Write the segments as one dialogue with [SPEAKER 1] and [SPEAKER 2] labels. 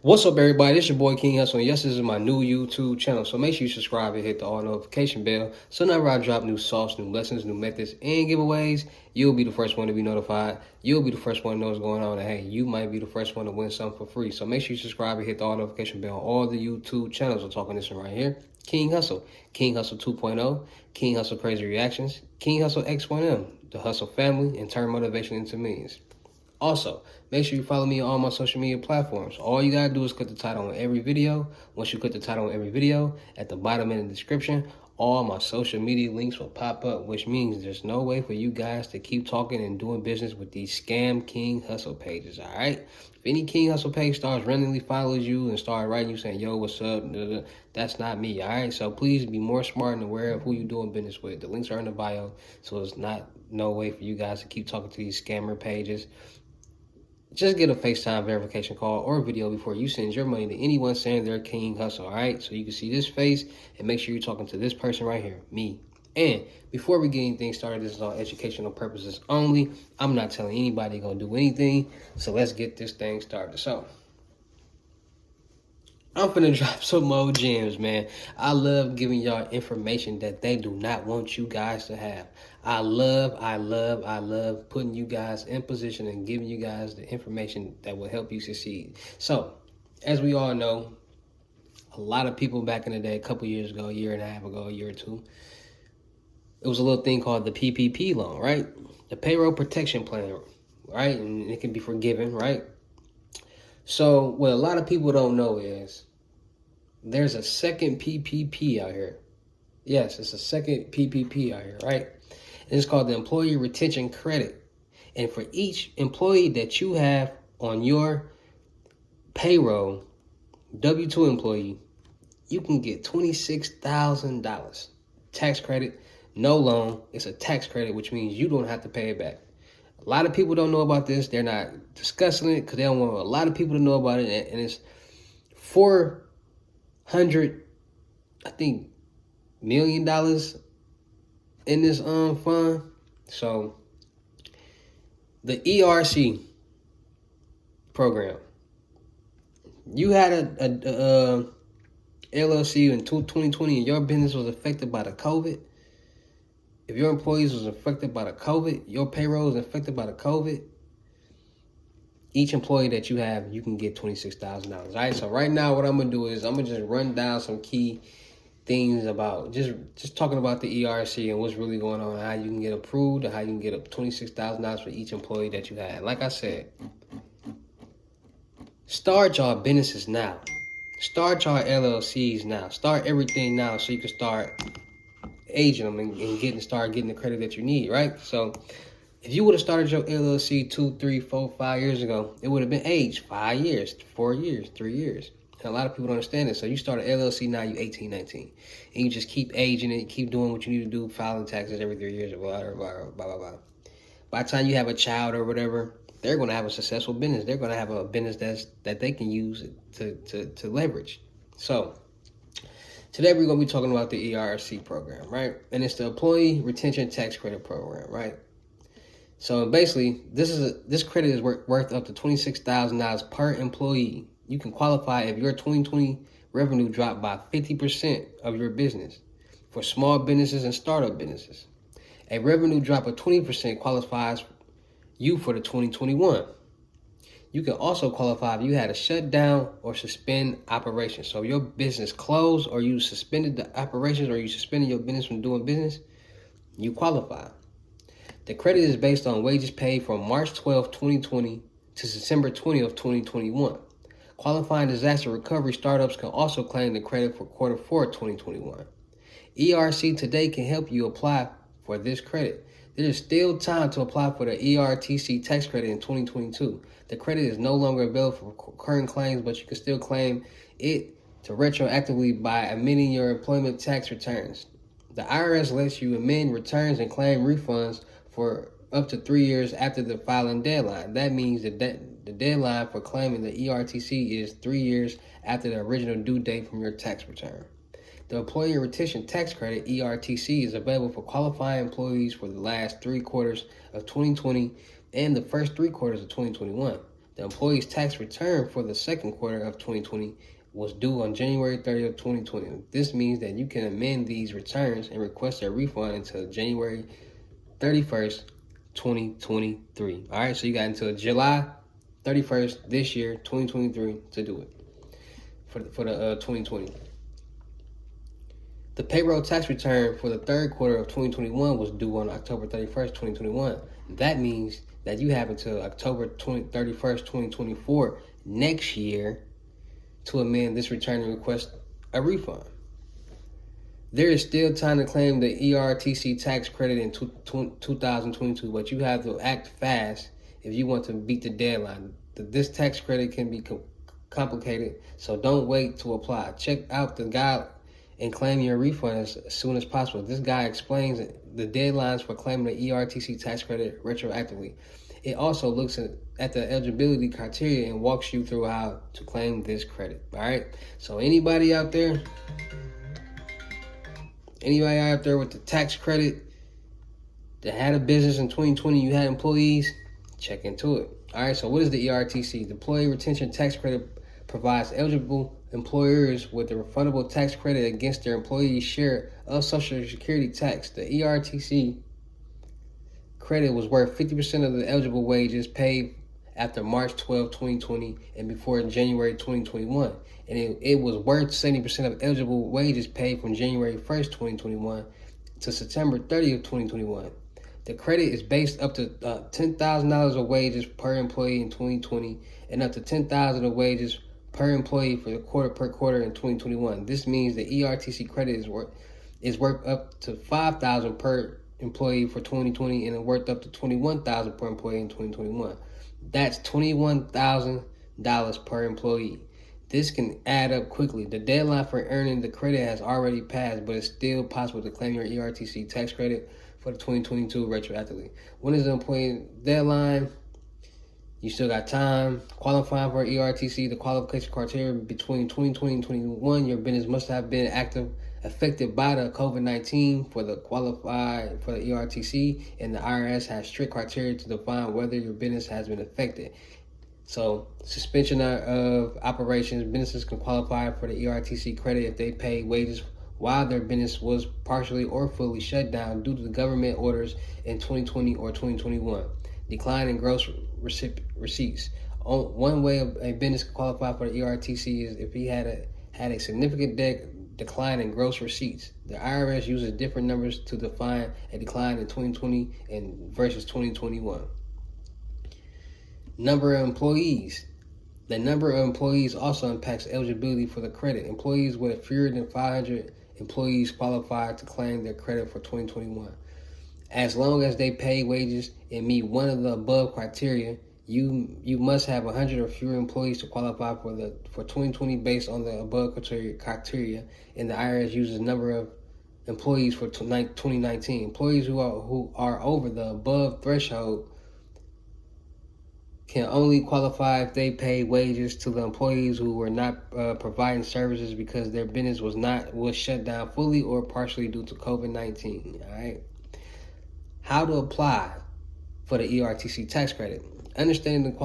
[SPEAKER 1] What's up, everybody? It's your boy King Hussle, and yes, this is my new YouTube channel. So make sure you subscribe and hit the all notification bell. So whenever I drop new sauce, new lessons, new methods, and giveaways, you'll be the first one to be notified. You'll be the first one to know what's going on. And hey, you might be the first one to win something for free. So make sure you subscribe and hit the all notification bell on all the YouTube channels. I'm talking this one right here. King Hussle, King Hussle 2.0, King Hussle Crazy Reactions, King Hussle X1M, the Hussle family, and turn motivation into millions. Also, make sure you follow me on all my social media platforms. All you gotta do is click the title on every video. Once you click the title on every video, at the bottom in the description, all my social media links will pop up, which means there's no way for you guys to keep talking and doing business with these scam King Hussle pages, all right? If any King Hussle page starts randomly follows you and start writing you saying, yo, what's up, that's not me, all right? So please be more smart and aware of who you're doing business with. The links are in the bio, so it's no way for you guys to keep talking to these scammer pages. Just get a FaceTime verification call or video before you send your money to anyone saying they're King Hussle, all right? So you can see this face and make sure you're talking to this person right here, me. And before we get anything started, this is all educational purposes only. I'm not telling anybody gonna do anything, so let's get this thing started. So I'm finna drop some more gems, man. I love giving y'all information that they do not want you guys to have. I love putting you guys in position and giving you guys the information that will help you succeed. So, as we all know, a lot of people back in the day, a couple years ago, a year and a half ago, a year or two, it was a little thing called the PPP loan, right? The payroll protection plan, right? And it can be forgiven, right? So, what a lot of people don't know is there's a second PPP out here. Yes, it's a second PPP out here, right? And it's called the Employee Retention Credit. And for each employee that you have on your payroll, W-2 employee, you can get $26,000 tax credit, no loan. It's a tax credit, which means you don't have to pay it back. A lot of people don't know about this. They're not discussing it because they don't want a lot of people to know about it. And it's 400, I think, $1 million in this fund. So the ERC program, you had a LLC in 2020 and your business was affected by the COVID. If your employees was affected by the COVID, your payroll was affected by the COVID, each employee that you have, you can get $26,000. All right, so right now what I'm gonna do is I'm gonna just run down some key things about just talking about the ERC and what's really going on, how you can get approved, and how you can get up $26,000 for each employee that you had. Like I said, start y'all businesses now. Start y'all LLCs now. Start everything now so you can start aging them and start getting the credit that you need, right? So if you would have started your LLC 2, 3, 4, 5 years ago, it would have been aged 5 years, 4 years, 3 years. And a lot of people don't understand this. So you start an LLC now, you 18, 19. And you just keep aging it, keep doing what you need to do, filing taxes every 3 years, blah, blah, blah, blah, blah, blah. By the time you have a child or whatever, they're going to have a successful business. They're going to have a business that they can use to leverage. So today we're going to be talking about the ERC program, right? And it's the Employee Retention Tax Credit Program, right? So basically, this credit is worth up to $26,000 per employee. You can qualify if your 2020 revenue dropped by 50% of your business for small businesses and startup businesses. A revenue drop of 20% qualifies you for the 2021. You can also qualify if you had to shut down or suspend operations. So if your business closed or you suspended the operations or you suspended your business from doing business, you qualify. The credit is based on wages paid from March 12, 2020 to December 20th, 2021. Qualifying disaster recovery startups can also claim the credit for quarter 4, 2021. ERC today can help you apply for this credit. There is still time to apply for the ERTC tax credit in 2022. The credit is no longer available for current claims, but you can still claim it to retroactively by amending your employment tax returns. The IRS lets you amend returns and claim refunds for up to 3 years after the filing deadline. That means that the deadline for claiming the ERTC is 3 years after the original due date from your tax return. The Employee Retention Tax Credit, ERTC, is available for qualifying employees for the last 3 quarters of 2020 and the first 3 quarters of 2021. The employee's tax return for the second quarter of 2020 was due on January 30th, 2020. This means that you can amend these returns and request a refund until January 31st, 2023. All right, so you got until July 31st this year, 2023, to do it for the 2020. The payroll tax return for the third quarter of 2021 was due on October 31st, 2021. That means that you have until October 31st, 2024 next year to amend this return and request a refund. There is still time to claim the ERTC tax credit in 2022, but you have to act fast if you want to beat the deadline. This tax credit can be complicated, so don't wait to apply. Check out the guide and claim your refund as soon as possible. This guide explains the deadlines for claiming the ERTC tax credit retroactively. It also looks at the eligibility criteria and walks you through how to claim this credit. All right. So anybody out there with the tax credit that had a business in 2020, you had employees, check into it. All right. So what is the ERTC? The Employee Retention Tax Credit provides eligible employers with a refundable tax credit against their employees' share of Social Security tax. The ERTC credit was worth 50% of the eligible wages paid after March 12, 2020 and before January 2021. And it was worth 70% of eligible wages paid from January 1st, 2021 to September 30th, 2021. The credit is based up to $10,000 of wages per employee in 2020 and up to $10,000 of wages per employee for the quarter in 2021. This means the ERTC credit is worth up to $5,000 per employee for 2020 and worth up to $21,000 per employee in 2021. That's $21,000 per employee. This can add up quickly. The deadline for earning the credit has already passed, but it's still possible to claim your ERTC tax credit for the 2022 retroactively. When is the employee deadline? You still got time. Qualifying for ERTC, the qualification criteria between 2020 and 2021, your business must have been affected by the COVID-19 for the qualified for the ERTC, and the IRS has strict criteria to define whether your business has been affected. So, suspension of operations, businesses can qualify for the ERTC credit if they pay wages while their business was partially or fully shut down due to the government orders in 2020 or 2021. Decline in gross receipts. One way a business can qualify for the ERTC is if he had a significant decline in gross receipts. The IRS uses different numbers to define a decline in 2020 and versus 2021. Number of employees. The number of employees also impacts eligibility for the credit. Employees with fewer than 500 employees qualify to claim their credit for 2021. As long as they pay wages and meet one of the above criteria, you must have 100 or fewer employees to qualify for 2020 based on the above criteria, and the IRS uses number of employees for 2019. Employees who are over the above threshold can only qualify if they pay wages to the employees who were not providing services because their business was shut down fully or partially due to COVID-19. All right. How to apply for the ERTC tax credit. Understanding the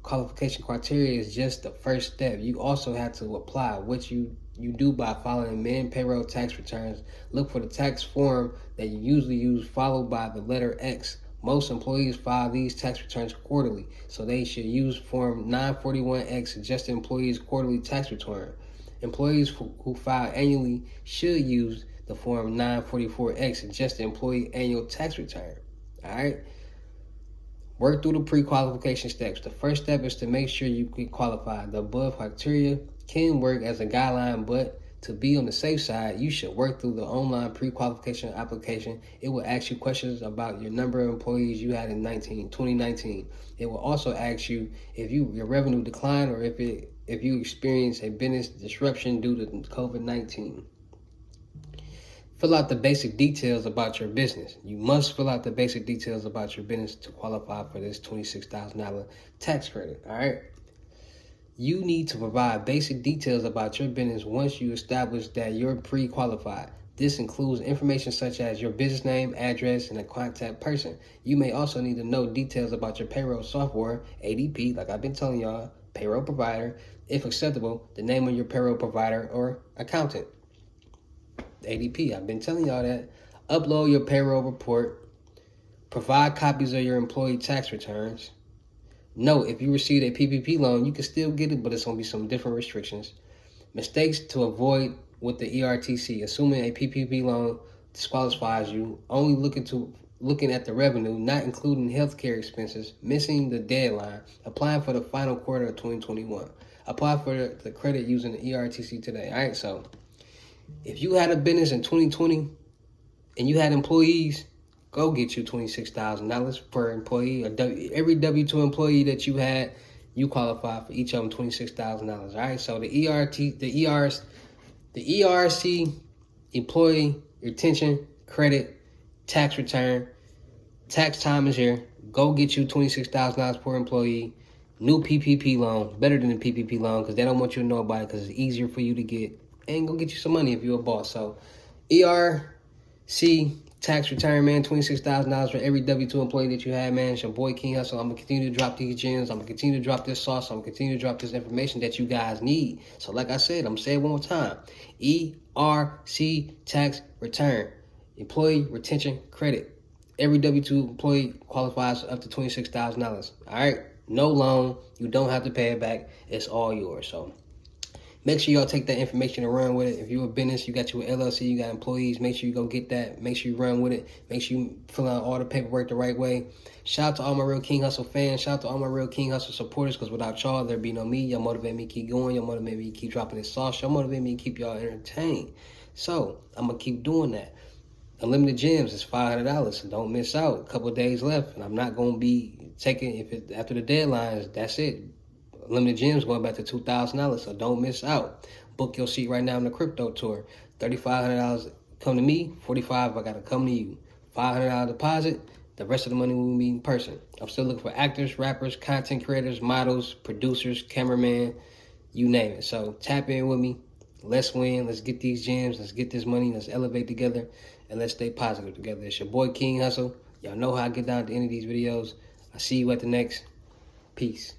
[SPEAKER 1] qualification criteria is just the first step. You also have to apply, which you do by following amend payroll tax returns. Look for the tax form that you usually use, followed by the letter X. Most employees file these tax returns quarterly, so they should use Form 941X, Adjusted Employees Quarterly Tax Return. Employees who file annually should use the Form 944X, Adjusted Employee Annual Tax Return. All right? Work through the pre-qualification steps. The first step is to make sure you get qualified. The above criteria can work as a guideline, but to be on the safe side, you should work through the online pre-qualification application. It will ask you questions about your number of employees you had in 2019. It will also ask you if your revenue declined or if you experience a business disruption due to COVID-19. Fill out the basic details about your business. You must fill out the basic details about your business to qualify for this $26,000 tax credit, all right? You need to provide basic details about your business once you establish that you're pre-qualified. This includes information such as your business name, address, and a contact person. You may also need to know details about your payroll software, ADP, like I've been telling y'all, payroll provider, if acceptable, the name of your payroll provider or accountant. ADP, I've been telling y'all that. Upload your payroll report. Provide copies of your employee tax returns. Note, if you received a PPP loan, you can still get it, but it's going to be some different restrictions. Mistakes to avoid with the ERTC. Assuming a PPP loan disqualifies you, only looking at the revenue, not including healthcare expenses, missing the deadline, applying for the final quarter of 2021. Apply for the credit using the ERTC today. All right, so if you had a business in 2020 and you had employees, go get you $26,000 per employee. Every W-2 employee that you had, you qualify for each of them $26,000. All right, so the ERC, employee retention credit, tax return, tax time is here. Go get you $26,000 per employee. New PPP loan, better than the PPP loan because they don't want you to know about it because it's easier for you to get. And go get you some money if you're a boss. So ERC tax return, man, $26,000 for every W-2 employee that you have, man. It's your boy King Hussle. I'm going to continue to drop these gems. I'm going to continue to drop this sauce. I'm going to continue to drop this information that you guys need. So like I said, I'm going to say it one more time. ERC tax return, employee retention credit. Every W-2 employee qualifies for up to $26,000. All right? No loan. You don't have to pay it back. It's all yours. So make sure y'all take that information and run with it. If you're a business, you got your LLC, you got employees, make sure you go get that. Make sure you run with it. Make sure you fill out all the paperwork the right way. Shout out to all my real King Hussle fans. Shout out to all my real King Hussle supporters, because without y'all, there'd be no me. Y'all motivate me to keep going. Y'all motivate me to keep dropping this sauce. Y'all motivate me to keep y'all entertained. So I'm going to keep doing that. Unlimited gems is $500, so don't miss out. A couple of days left, and I'm not going to be taking, after the deadlines, that's it. Limited gems going back to $2,000, so don't miss out. Book your seat right now in the crypto tour. $3,500 come to me, $45 I gotta come to you. $500 deposit, the rest of the money will be in person. I'm still looking for actors, rappers, content creators, models, producers, cameraman, you name it. So tap in with me. Let's win. Let's get these gems. Let's get this money. Let's elevate together, and let's stay positive together. It's your boy King Hussle. Y'all know how I get down at the end of these videos. I see you at the next. Peace.